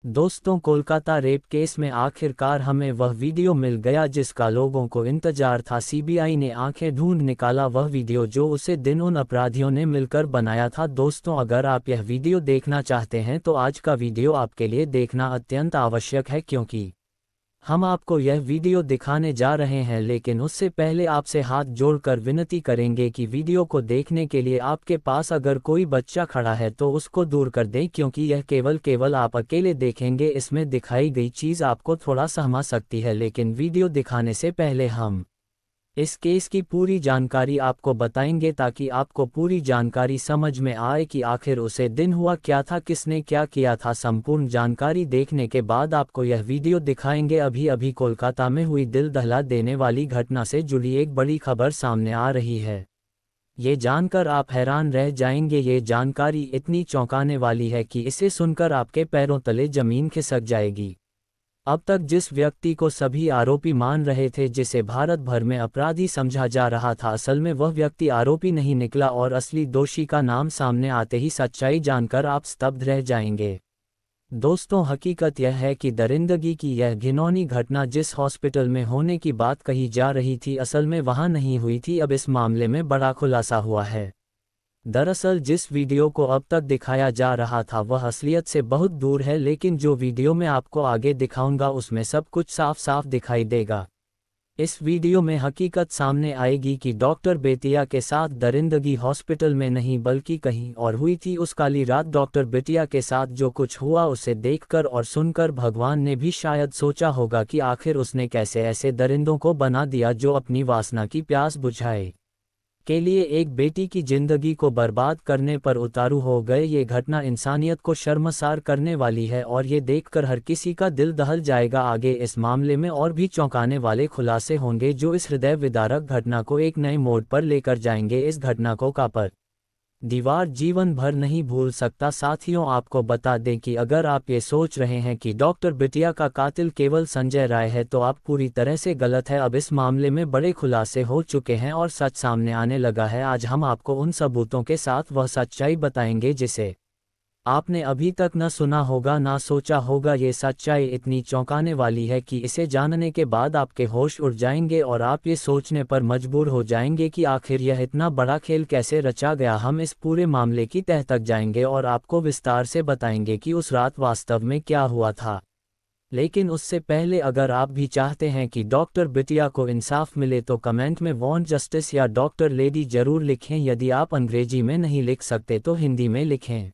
दोस्तों, Kolkata rape case में आखिरकार हमें वह वीडियो मिल गया जिसका लोगों को इंतजार था। सीबीआई ने आंखें ढूंढ निकाला वह वीडियो जो उसे दिन उन अपराधियों ने मिलकर बनाया था। दोस्तों, अगर आप यह वीडियो देखना चाहते हैं तो आज का वीडियो आपके लिए देखना अत्यंत आवश्यक है, क्योंकि हम आपको यह वीडियो दिखाने जा रहे हैं। लेकिन उससे पहले आपसे हाथ जोड़कर विनती करेंगे कि वीडियो को देखने के लिए आपके पास अगर कोई बच्चा खड़ा है तो उसको दूर कर दें, क्योंकि यह केवल आप अकेले देखेंगे। इसमें दिखाई गई चीज़ आपको थोड़ा सहमा सकती है, लेकिन वीडियो दिखाने से पहले हम इस केस की पूरी जानकारी आपको बताएंगे ताकि आपको पूरी जानकारी समझ में आए कि आखिर उसे दिन हुआ क्या था, किसने क्या किया था। संपूर्ण जानकारी देखने के बाद आपको यह वीडियो दिखाएंगे। अभी अभी कोलकाता में हुई दिल दहला देने वाली घटना से जुड़ी एक बड़ी खबर सामने आ रही है। ये जानकर आप हैरान रह जाएंगे। ये जानकारी इतनी चौंकाने वाली है कि इसे सुनकर आपके पैरों तले जमीन खिसक जाएगी। अब तक जिस व्यक्ति को सभी आरोपी मान रहे थे, जिसे भारत भर में अपराधी समझा जा रहा था, असल में वह व्यक्ति आरोपी नहीं निकला और असली दोषी का नाम सामने आते ही सच्चाई जानकर आप स्तब्ध रह जाएंगे। दोस्तों, हकीकत यह है कि दरिंदगी की यह घिनौनी घटना जिस हॉस्पिटल में होने की बात कही जा रही थी, असल में वहां नहीं हुई थी। अब इस मामले में बड़ा खुलासा हुआ है। दरअसल जिस वीडियो को अब तक दिखाया जा रहा था वह असलियत से बहुत दूर है, लेकिन जो वीडियो मैं आपको आगे दिखाऊंगा उसमें सब कुछ साफ साफ दिखाई देगा। इस वीडियो में हकीकत सामने आएगी कि डॉक्टर बेतिया के साथ दरिंदगी हॉस्पिटल में नहीं बल्कि कहीं और हुई थी। उस काली रात डॉक्टर बेतिया के साथ जो कुछ हुआ उसे देखकर और सुनकर भगवान ने भी शायद सोचा होगा कि आखिर उसने कैसे ऐसे दरिंदों को बना दिया जो अपनी वासना की प्यास बुझाए के लिए एक बेटी की जिंदगी को बर्बाद करने पर उतारू हो गए। ये घटना इंसानियत को शर्मसार करने वाली है और ये देखकर हर किसी का दिल दहल जाएगा। आगे इस मामले में और भी चौंकाने वाले खुलासे होंगे जो इस हृदय विदारक घटना को एक नए मोड़ पर लेकर जाएंगे। इस घटना को कापर दीवार जीवन भर नहीं भूल सकता। साथियों, आपको बता दें कि अगर आप ये सोच रहे हैं कि डॉक्टर बिटिया का कातिल केवल संजय राय है तो आप पूरी तरह से गलत है। अब इस मामले में बड़े खुलासे हो चुके हैं और सच सामने आने लगा है। आज हम आपको उन सबूतों के साथ वह सच्चाई बताएंगे जिसे आपने अभी तक न सुना होगा ना सोचा होगा। ये सच्चाई इतनी चौंकाने वाली है कि इसे जानने के बाद आपके होश उड़ जाएंगे और आप ये सोचने पर मजबूर हो जाएंगे कि आखिर यह इतना बड़ा खेल कैसे रचा गया। हम इस पूरे मामले की तह तक जाएंगे और आपको विस्तार से बताएंगे कि उस रात वास्तव में क्या हुआ था। लेकिन उससे पहले अगर आप भी चाहते हैं कि डॉक्टर बिटिया को इंसाफ मिले तो कमेंट में वांट जस्टिस या डॉक्टर लेडी जरूर लिखें। यदि आप अंग्रेजी में नहीं लिख सकते तो हिंदी में लिखें।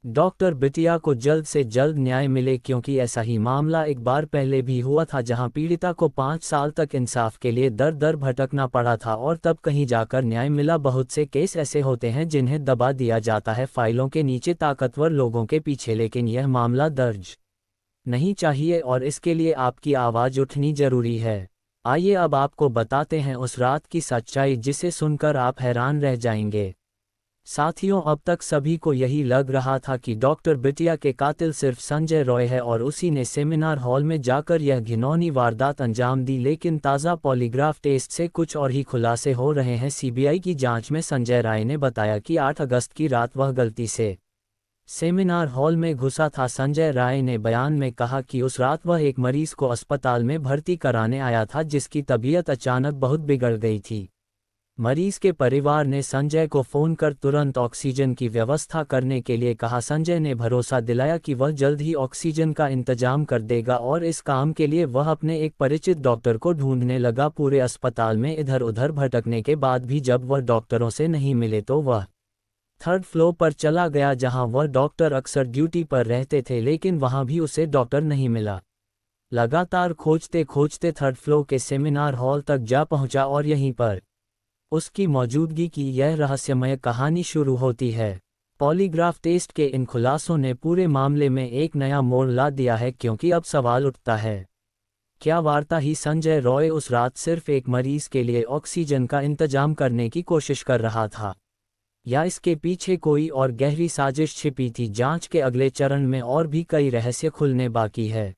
डॉक्टर बिटिया को जल्द से जल्द न्याय मिले, क्योंकि ऐसा ही मामला एक बार पहले भी हुआ था जहां पीड़िता को 5 साल तक इंसाफ के लिए दर दर भटकना पड़ा था और तब कहीं जाकर न्याय मिला। बहुत से केस ऐसे होते हैं जिन्हें दबा दिया जाता है फाइलों के नीचे ताकतवर लोगों के पीछे, लेकिन यह मामला दर्ज नहीं चाहिए और इसके लिए आपकी आवाज़ उठनी जरूरी है। आइए अब आपको बताते हैं उस रात की सच्चाई जिसे सुनकर आप हैरान रह जाएंगे। साथियों, अब तक सभी को यही लग रहा था कि डॉक्टर बिटिया के कातिल सिर्फ संजय रॉय है और उसी ने सेमिनार हॉल में जाकर यह घिनौनी वारदात अंजाम दी। लेकिन ताज़ा पॉलीग्राफ टेस्ट से कुछ और ही खुलासे हो रहे हैं। सीबीआई की जांच में संजय राय ने बताया कि 8 अगस्त की रात वह गलती से सेमिनार हॉल में घुसा था। संजय राय ने बयान में कहा कि उस रात वह एक मरीज को अस्पताल में भर्ती कराने आया था जिसकी तबीयत अचानक बहुत बिगड़ गई थी। मरीज के परिवार ने संजय को फोन कर तुरंत ऑक्सीजन की व्यवस्था करने के लिए कहा। संजय ने भरोसा दिलाया कि वह जल्द ही ऑक्सीजन का इंतजाम कर देगा और इस काम के लिए वह अपने एक परिचित डॉक्टर को ढूंढने लगा। पूरे अस्पताल में इधर उधर भटकने के बाद भी जब वह डॉक्टरों से नहीं मिले तो वह 3rd फ्लोर पर चला गया जहां वह डॉक्टर अक्सर ड्यूटी पर रहते थे, लेकिन वहां भी उसे डॉक्टर नहीं मिला। लगातार खोजते खोजते 3rd फ्लोर के सेमिनार हॉल तक जा पहुंचा और यहीं पर उसकी मौजूदगी की यह रहस्यमय कहानी शुरू होती है। पॉलीग्राफ टेस्ट के इन खुलासों ने पूरे मामले में एक नया मोड़ ला दिया है, क्योंकि अब सवाल उठता है, क्या वार्ता ही संजय रॉय उस रात सिर्फ एक मरीज के लिए ऑक्सीजन का इंतजाम करने की कोशिश कर रहा था, या इसके पीछे कोई और गहरी साजिश छिपी थी। जांच के अगले चरण में और भी कई रहस्य खुलने बाकी है।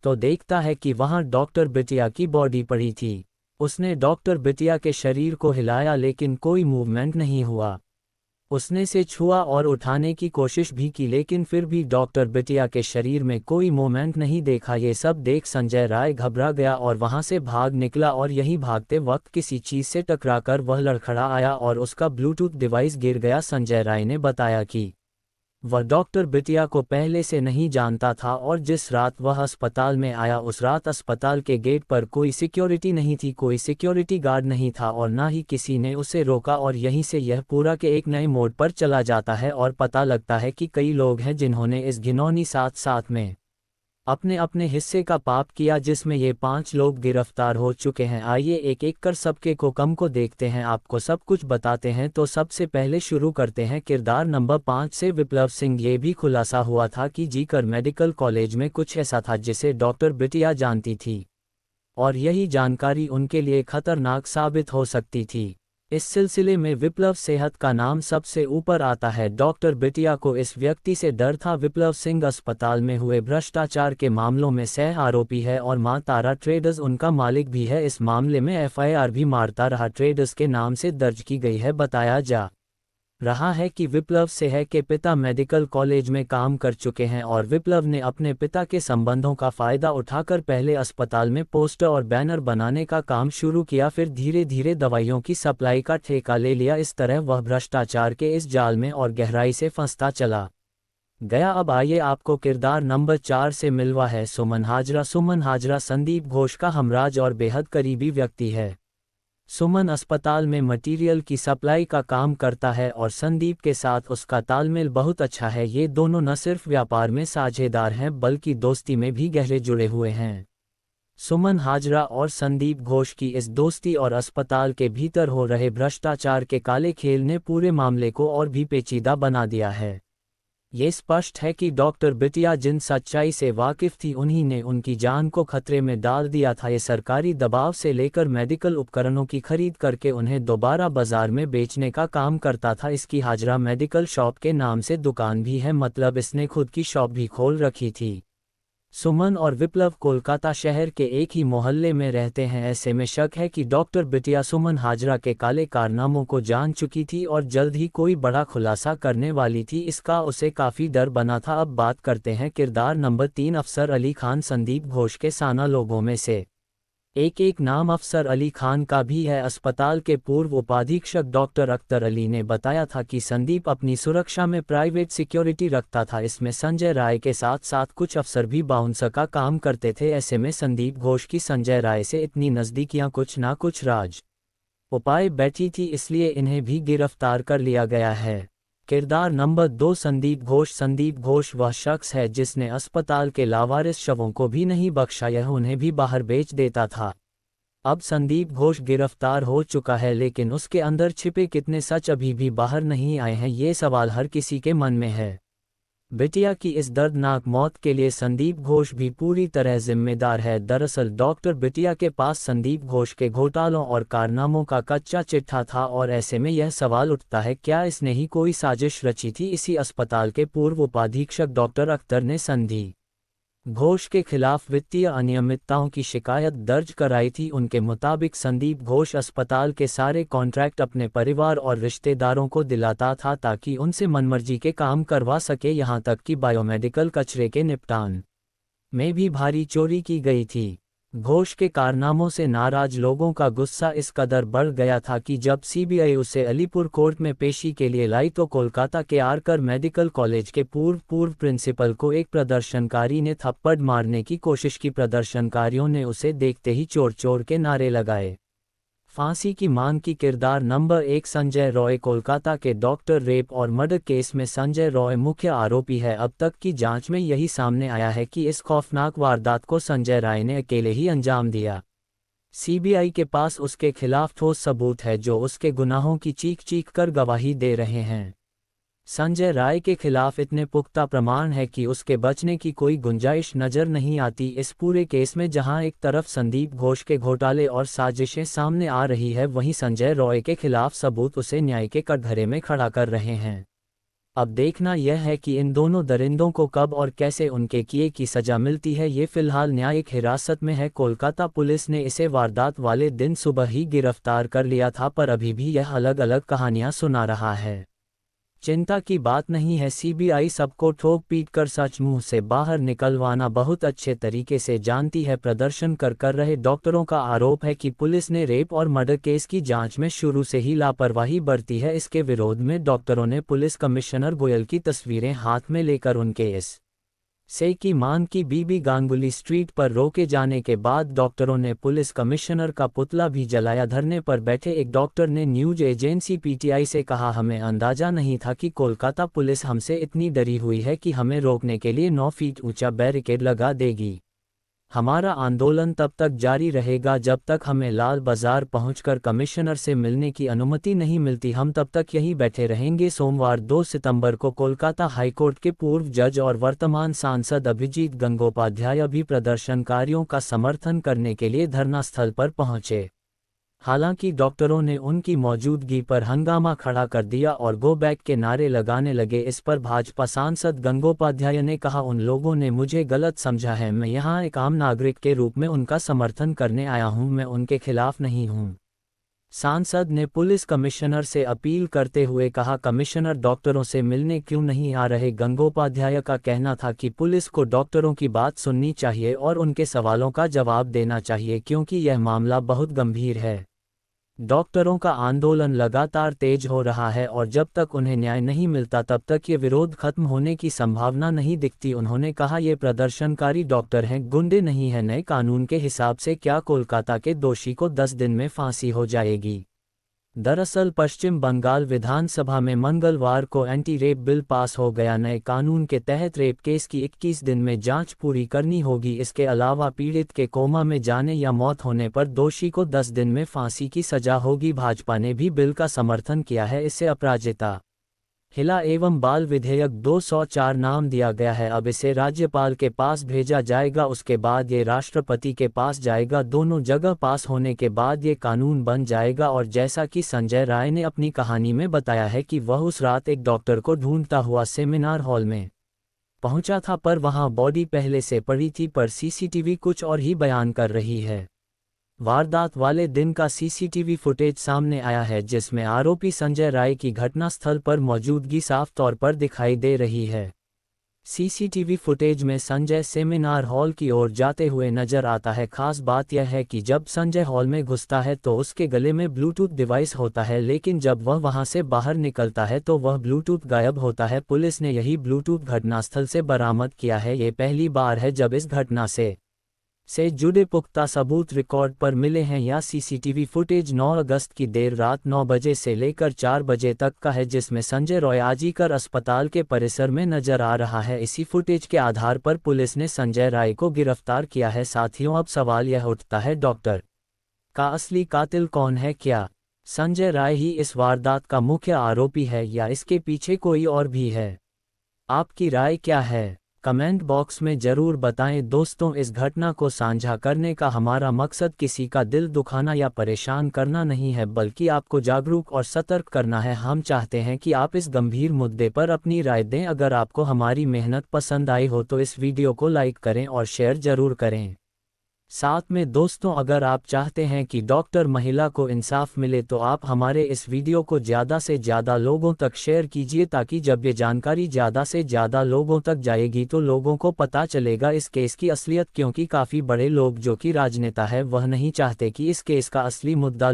तो देखता है कि वहां डॉक्टर बिटिया की बॉडी पड़ी थी। उसने डॉक्टर बिटिया के शरीर को हिलाया लेकिन कोई मूवमेंट नहीं हुआ। उसने से छुआ और उठाने की कोशिश भी की, लेकिन फिर भी डॉक्टर बिटिया के शरीर में कोई मूवमेंट नहीं देखा। ये सब देख संजय राय घबरा गया और वहां से भाग निकला, और यही भागते वक्त किसी चीज से टकराकर वह लड़खड़ा आया और उसका ब्लूटूथ डिवाइस गिर गया। संजय राय ने बताया कि वह डॉक्टर बिटिया को पहले से नहीं जानता था, और जिस रात वह अस्पताल में आया उस रात अस्पताल के गेट पर कोई सिक्योरिटी नहीं थी, कोई सिक्योरिटी गार्ड नहीं था और ना ही किसी ने उसे रोका। और यहीं से यह पूरा के एक नए मोड़ पर चला जाता है और पता लगता है कि कई लोग हैं जिन्होंने इस घिनौनी साथ साथ में अपने अपने हिस्से का पाप किया, जिसमें ये 5 लोग गिरफ्तार हो चुके हैं। आइए एक एक कर सबके कम को देखते हैं, आपको सब कुछ बताते हैं। तो सबसे पहले शुरू करते हैं किरदार नंबर 5 से, विप्लव सिंह। ये भी खुलासा हुआ था कि जीकर मेडिकल कॉलेज में कुछ ऐसा था जिसे डॉक्टर बिटिया जानती थी, और यही जानकारी उनके लिए खतरनाक साबित हो सकती थी। इस सिलसिले में विप्लव सेहत का नाम सबसे ऊपर आता है। डॉक्टर बिटिया को इस व्यक्ति से डर था। विप्लव सिंह अस्पताल में हुए भ्रष्टाचार के मामलों में सह आरोपी है और मां तारा ट्रेडर्स उनका मालिक भी है। इस मामले में एफआईआर भी मारता रहा ट्रेडर्स के नाम से दर्ज की गई है। बताया जा रहा है कि विप्लव सेह के पिता मेडिकल कॉलेज में काम कर चुके हैं और विप्लव ने अपने पिता के संबंधों का फायदा उठाकर पहले अस्पताल में पोस्टर और बैनर बनाने का काम शुरू किया, फिर धीरे धीरे दवाइयों की सप्लाई का ठेका ले लिया। इस तरह वह भ्रष्टाचार के इस जाल में और गहराई से फंसता चला गया। अब आइए आपको किरदार नंबर 4 से मिलवा है सुमन हाजरा। सुमन हाजरा संदीप घोष का हमराज और बेहद करीबी व्यक्ति है। सुमन अस्पताल में मटेरियल की सप्लाई का काम करता है और संदीप के साथ उसका तालमेल बहुत अच्छा है। ये दोनों न सिर्फ व्यापार में साझेदार हैं बल्कि दोस्ती में भी गहरे जुड़े हुए हैं। सुमन हाजरा और संदीप घोष की इस दोस्ती और अस्पताल के भीतर हो रहे भ्रष्टाचार के काले खेल ने पूरे मामले को और भी पेचीदा बना दिया है। ये स्पष्ट है कि डॉक्टर बिटिया जिन सच्चाई से वाकिफ थी उन्हीं ने उनकी जान को खतरे में डाल दिया था। ये सरकारी दबाव से लेकर मेडिकल उपकरणों की खरीद करके उन्हें दोबारा बाजार में बेचने का काम करता था। इसकी हाजरा मेडिकल शॉप के नाम से दुकान भी है, मतलब इसने खुद की शॉप भी खोल रखी थी। सुमन और विप्लव कोलकाता शहर के एक ही मोहल्ले में रहते हैं। ऐसे में शक है कि डॉक्टर बिटिया सुमन हाजरा के काले कारनामों को जान चुकी थी और जल्द ही कोई बड़ा खुलासा करने वाली थी। इसका उसे काफ़ी डर बना था। अब बात करते हैं किरदार नंबर 3 अफसर अली खान। संदीप घोष के साना लोगों में से एक नाम अफसर अली खान का भी है। अस्पताल के पूर्व उपाधीक्षक डॉक्टर अख्तर अली ने बताया था कि संदीप अपनी सुरक्षा में प्राइवेट सिक्योरिटी रखता था। इसमें संजय राय के साथ साथ कुछ अफसर भी बाउंसर का काम करते थे। ऐसे में संदीप घोष की संजय राय से इतनी नज़दीकियां कुछ ना कुछ राज उपाय बैठी थी, इसलिए इन्हें भी गिरफ्तार कर लिया गया है। किरदार नंबर 2 संदीप घोष। संदीप घोष वह शख्स है जिसने अस्पताल के लावारिस शवों को भी नहीं बख्शा, यह उन्हें भी बाहर बेच देता था। अब संदीप घोष गिरफ्तार हो चुका है, लेकिन उसके अंदर छिपे कितने सच अभी भी बाहर नहीं आए हैं, ये सवाल हर किसी के मन में है। बिटिया की इस दर्दनाक मौत के लिए संदीप घोष भी पूरी तरह जिम्मेदार है। दरअसल डॉक्टर बिटिया के पास संदीप घोष के घोटालों और कारनामों का कच्चा चिट्ठा था, और ऐसे में यह सवाल उठता है क्या इसने ही कोई साजिश रची थी। इसी अस्पताल के पूर्व उपाधीक्षक डॉक्टर अख्तर ने संदीप घोष के खिलाफ वित्तीय अनियमितताओं की शिकायत दर्ज कराई थी। उनके मुताबिक संदीप घोष अस्पताल के सारे कॉन्ट्रैक्ट अपने परिवार और रिश्तेदारों को दिलाता था ताकि उनसे मनमर्जी के काम करवा सके। यहां तक कि बायोमेडिकल कचरे के निपटान में भी भारी चोरी की गई थी। घोष के कारनामों से नाराज लोगों का गुस्सा इस कदर बढ़ गया था कि जब सीबीआई उसे अलीपुर कोर्ट में पेशी के लिए लाई तो कोलकाता के आरकर मेडिकल कॉलेज के पूर्व प्रिंसिपल को एक प्रदर्शनकारी ने थप्पड़ मारने की कोशिश की। प्रदर्शनकारियों ने उसे देखते ही चोर चोर के नारे लगाए। फांसी की मांग की। किरदार नंबर 1 संजय रॉय। कोलकाता के डॉक्टर रेप और मर्डर केस में संजय रॉय मुख्य आरोपी है। अब तक की जांच में यही सामने आया है कि इस खौफनाक वारदात को संजय राय ने अकेले ही अंजाम दिया। सीबीआई के पास उसके खिलाफ ठोस सबूत है जो उसके गुनाहों की चीख कर गवाही दे रहे हैं। संजय राय के खिलाफ इतने पुख्ता प्रमाण है कि उसके बचने की कोई गुंजाइश नजर नहीं आती। इस पूरे केस में जहां एक तरफ संदीप घोष के घोटाले और साजिशें सामने आ रही है, वहीं संजय रॉय के खिलाफ सबूत उसे न्याय के कटघरे में खड़ा कर रहे हैं। अब देखना यह है कि इन दोनों दरिंदों को कब और कैसे उनके किए की सजा मिलती है। ये फिलहाल न्यायिक हिरासत में है। कोलकाता पुलिस ने इसे वारदात वाले दिन सुबह ही गिरफ्तार कर लिया था, पर अभी भी यह अलग अलग कहानियां सुना रहा है। चिंता की बात नहीं है, सीबीआई सबको ठोक पीट कर सच मुंह से बाहर निकलवाना बहुत अच्छे तरीके से जानती है। प्रदर्शन कर रहे डॉक्टरों का आरोप है कि पुलिस ने रेप और मर्डर केस की जांच में शुरू से ही लापरवाही बरती है। इसके विरोध में डॉक्टरों ने पुलिस कमिश्नर गोयल की तस्वीरें हाथ में लेकर उनके इस से की मांग की। बीबी गांगुली स्ट्रीट पर रोके जाने के बाद डॉक्टरों ने पुलिस कमिश्नर का पुतला भी जलाया। धरने पर बैठे एक डॉक्टर ने न्यूज एजेंसी पीटीआई से कहा, हमें अंदाजा नहीं था कि कोलकाता पुलिस हमसे इतनी डरी हुई है कि हमें रोकने के लिए 9 फीट ऊंचा बैरिकेड लगा देगी। हमारा आंदोलन तब तक जारी रहेगा जब तक हमें लाल बाजार पहुंचकर कमिश्नर से मिलने की अनुमति नहीं मिलती। हम तब तक यहीं बैठे रहेंगे। सोमवार 2 सितंबर को कोलकाता हाईकोर्ट के पूर्व जज और वर्तमान सांसद अभिजीत गंगोपाध्याय भी प्रदर्शनकारियों का समर्थन करने के लिए धरना स्थल पर पहुंचे। हालांकि डॉक्टरों ने उनकी मौजूदगी पर हंगामा खड़ा कर दिया और गो बैक के नारे लगाने लगे। इस पर भाजपा सांसद गंगोपाध्याय ने कहा, उन लोगों ने मुझे गलत समझा है। मैं यहां एक आम नागरिक के रूप में उनका समर्थन करने आया हूं, मैं उनके खिलाफ नहीं हूं। सांसद ने पुलिस कमिश्नर से अपील करते हुए कहा, कमिश्नर डॉक्टरों से मिलने क्यों नहीं आ रहे। गंगोपाध्याय का कहना था कि पुलिस को डॉक्टरों की बात सुननी चाहिए और उनके सवालों का जवाब देना चाहिए क्योंकि यह मामला बहुत गंभीर है। डॉक्टरों का आंदोलन लगातार तेज हो रहा है और जब तक उन्हें न्याय नहीं मिलता तब तक ये विरोध खत्म होने की संभावना नहीं दिखती। उन्होंने कहा, ये प्रदर्शनकारी डॉक्टर हैं, गुंडे नहीं हैं। नए कानून के हिसाब से क्या कोलकाता के दोषी को 10 दिन में फांसी हो जाएगी। दरअसल पश्चिम बंगाल विधानसभा में मंगलवार को एंटी रेप बिल पास हो गया। नए कानून के तहत रेप केस की 21 दिन में जांच पूरी करनी होगी। इसके अलावा पीड़ित के कोमा में जाने या मौत होने पर दोषी को 10 दिन में फांसी की सजा होगी। भाजपा ने भी बिल का समर्थन किया है। इससे अपराजिता महिला एवं बाल विधेयक 204 नाम दिया गया है। अब इसे राज्यपाल के पास भेजा जाएगा, उसके बाद ये राष्ट्रपति के पास जाएगा। दोनों जगह पास होने के बाद ये कानून बन जाएगा। और जैसा कि संजय राय ने अपनी कहानी में बताया है कि वह उस रात एक डॉक्टर को ढूंढता हुआ सेमिनार हॉल में पहुंचा था, पर वहां बॉडी पहले से पड़ी थी, पर सीसीटीवी कुछ और ही बयान कर रही है। वारदात वाले दिन का सीसीटीवी फुटेज सामने आया है जिसमें आरोपी संजय राय की घटनास्थल पर मौजूदगी साफ तौर पर दिखाई दे रही है। सीसीटीवी फुटेज में संजय सेमिनार हॉल की ओर जाते हुए नजर आता है। खास बात यह है कि जब संजय हॉल में घुसता है तो उसके गले में ब्लूटूथ डिवाइस होता है, लेकिन जब वह वहां से बाहर निकलता है तो वह ब्लूटूथ गायब होता है। पुलिस ने यही ब्लूटूथ घटनास्थल से बरामद किया है। ये पहली बार है जब इस घटना से जुड़े पुख्ता सबूत रिकॉर्ड पर मिले हैं। या सीसीटीवी फुटेज 9 अगस्त की देर रात 9 बजे से लेकर 4 बजे तक का है, जिसमें संजय रॉय आजीकर अस्पताल के परिसर में नजर आ रहा है। इसी फुटेज के आधार पर पुलिस ने संजय राय को गिरफ्तार किया है। साथियों, अब सवाल यह उठता है, डॉक्टर का असली कातिल कौन है? क्या संजय राय ही इस वारदात का मुख्य आरोपी है या इसके पीछे कोई और भी है? आपकी राय क्या है? कमेंट बॉक्स में जरूर बताएं। दोस्तों, इस घटना को साझा करने का हमारा मकसद किसी का दिल दुखाना या परेशान करना नहीं है, बल्कि आपको जागरूक और सतर्क करना है। हम चाहते हैं कि आप इस गंभीर मुद्दे पर अपनी राय दें। अगर आपको हमारी मेहनत पसंद आई हो तो इस वीडियो को लाइक करें और शेयर जरूर करें। साथ में दोस्तों, अगर आप चाहते हैं कि डॉक्टर महिला को इंसाफ मिले तो आप हमारे इस वीडियो को ज़्यादा से ज़्यादा लोगों तक शेयर कीजिए, ताकि जब ये जानकारी ज़्यादा से ज़्यादा लोगों तक जाएगी तो लोगों को पता चलेगा इस केस की असलियत। क्योंकि काफ़ी बड़े लोग जो कि राजनेता है वह नहीं चाहते कि इस केस का असली मुद्दा